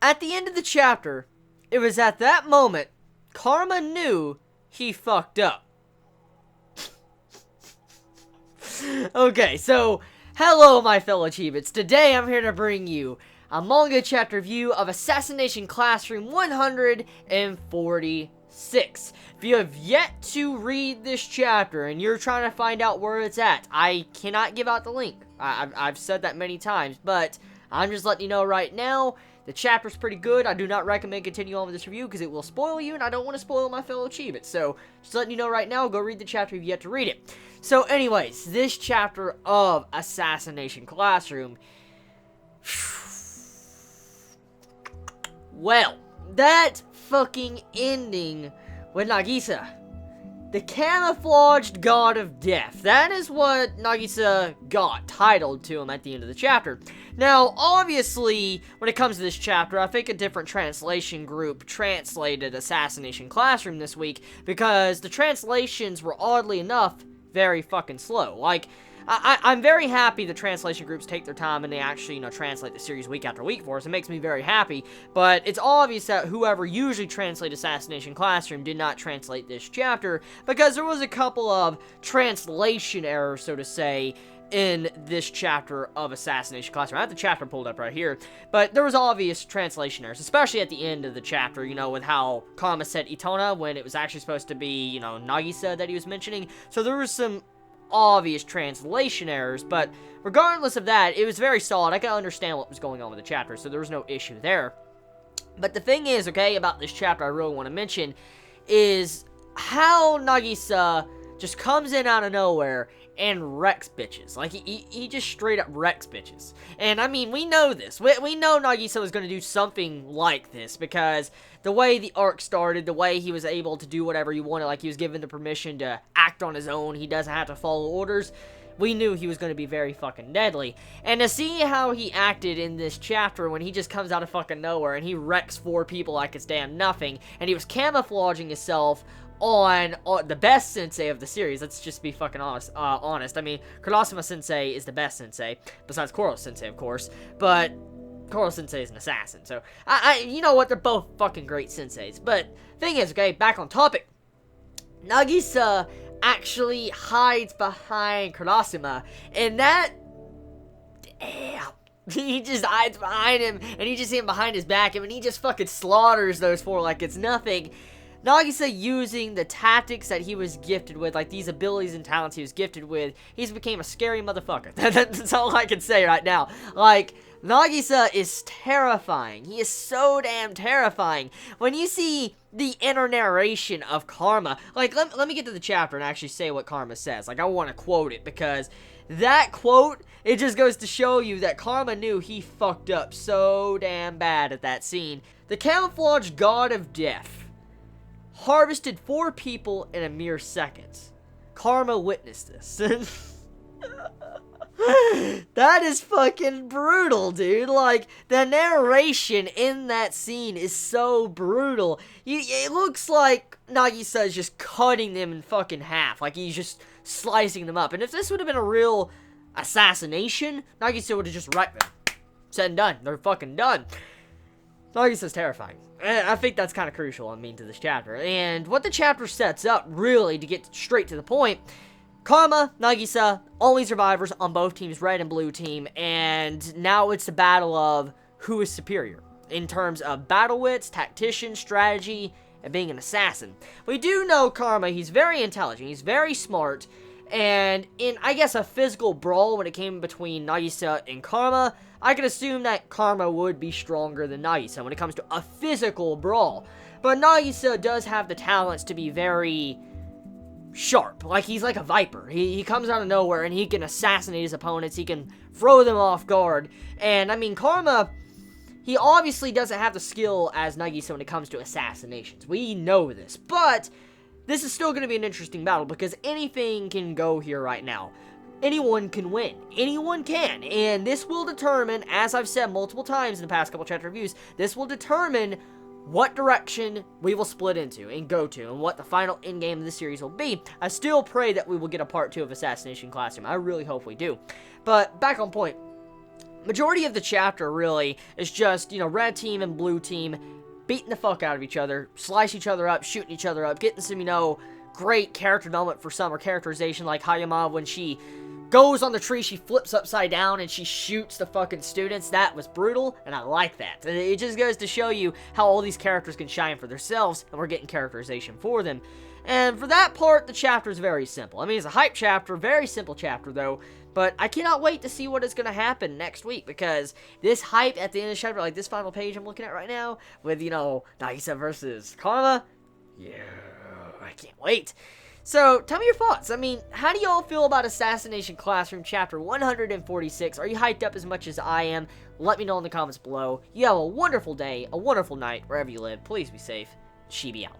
At the end of the chapter, it was at that moment Karma knew he fucked up. Okay, so, hello my fellow Chibits. Today I'm here to bring you a manga chapter review of Assassination Classroom 146. If you have yet to read this chapter and you're trying to find out where it's at, I cannot give out the link. I've said that many times, but I'm just letting you know right now, the chapter's pretty good. I do not recommend continuing on with this review because it will spoil you, and I don't want to spoil my fellow Chibits. So, just letting you know right now, go read the chapter if you've yet to read it. So, anyways, this chapter of Assassination Classroom. Well, that fucking ending with Nagisa. The camouflaged god of death. That is what Nagisa got titled to him at the end of the chapter. Now, obviously, when it comes to this chapter, I think a different translation group translated Assassination Classroom this week because the translations were, oddly enough, very fucking slow. Like, I'm very happy the translation groups take their time and they actually, translate the series week after week for us. It makes me very happy, but it's obvious that whoever usually translated Assassination Classroom did not translate this chapter because there was a couple of translation errors, so to say, in this chapter of Assassination Classroom. I have the chapter pulled up right here, but there was obvious translation errors, especially at the end of the chapter, with how Karma said Itona when it was actually supposed to be, Nagisa that he was mentioning. So there was some obvious translation errors, but regardless of that, it was very solid. I can understand what was going on with the chapter, so there was no issue there. But the thing is, okay, about this chapter I really want to mention is how Nagisa just comes in out of nowhere and wrecks bitches. Like, he just straight up wrecks bitches. And, I mean, we know this. We know Nagisa was going to do something like this, because the way the arc started, the way he was able to do whatever he wanted, like he was given the permission to act on his own, he doesn't have to follow orders, we knew he was going to be very fucking deadly. And to see how he acted in this chapter when he just comes out of fucking nowhere and he wrecks 4 people like it's damn nothing, and he was camouflaging himself on the best sensei of the series. Let's just be fucking honest. I mean, Kurosama sensei is the best sensei, besides Koro sensei, of course, but Koro sensei is an assassin, so, you know what, they're both fucking great senseis. But, thing is, okay, back on topic, Nagisa actually hides behind Kurosama, and that, damn, he just hides behind him, and you just see him behind his back, and he just fucking slaughters those 4 like it's nothing. Nagisa using the tactics that he was gifted with, like these abilities and talents he was gifted with, he's became a scary motherfucker. That's all I can say right now. Like, Nagisa is terrifying. He is so damn terrifying. When you see the inner narration of Karma, like, let me get to the chapter and actually say what Karma says. Like, I want to quote it, because that quote, it just goes to show you that Karma knew he fucked up so damn bad at that scene. The camouflaged god of death harvested 4 people in a mere seconds. Karma witnessed this. That is fucking brutal, dude. Like, the narration in that scene is so brutal. It looks like Nagisa is just cutting them in fucking half. Like, he's just slicing them up. And if this would have been a real assassination, Nagisa would have just wrecked them. Said and done. They're fucking done. Nagisa's terrifying. I think that's kind of crucial, to this chapter. And what the chapter sets up, really, to get straight to the point, Karma, Nagisa, only survivors on both teams, red and blue team, and now it's the battle of who is superior in terms of battle wits, tactician, strategy, and being an assassin. We do know Karma, he's very intelligent, he's very smart, and in, I guess, a physical brawl when it came between Nagisa and Karma, I can assume that Karma would be stronger than Nagisa when it comes to a physical brawl. But Nagisa does have the talents to be very sharp. Like, he's like a viper. He comes out of nowhere and he can assassinate his opponents. He can throw them off guard. And, Karma, he obviously doesn't have the skill as Nagisa when it comes to assassinations. We know this. But this is still going to be an interesting battle because anything can go here right now. Anyone can win. Anyone can. And this will determine, as I've said multiple times in the past couple chapter reviews, this will determine what direction we will split into and go to, and what the final endgame of the series will be. I still pray that we will get a part 2 of Assassination Classroom. I really hope we do. But, back on point. majority of the chapter, really, is just, you know, red team and blue team beating the fuck out of each other, slice each other up, shooting each other up, getting some, you know, great character development for some, or characterization, like Hayama when she goes on the tree, she flips upside down, and she shoots the fucking students. That was brutal, and I like that. And it just goes to show you how all these characters can shine for themselves, and we're getting characterization for them. And for that part, the chapter is very simple. I mean, it's a hype chapter, very simple chapter, though, but I cannot wait to see what is going to happen next week, because this hype at the end of the chapter, like this final page I'm looking at right now, with, you know, Nagisa versus Karma, yeah, I can't wait. So, tell me your thoughts. I mean, how do y'all feel about Assassination Classroom Chapter 146? Are you hyped up as much as I am? Let me know in the comments below. You have a wonderful day, a wonderful night, wherever you live. Please be safe. Chibi out.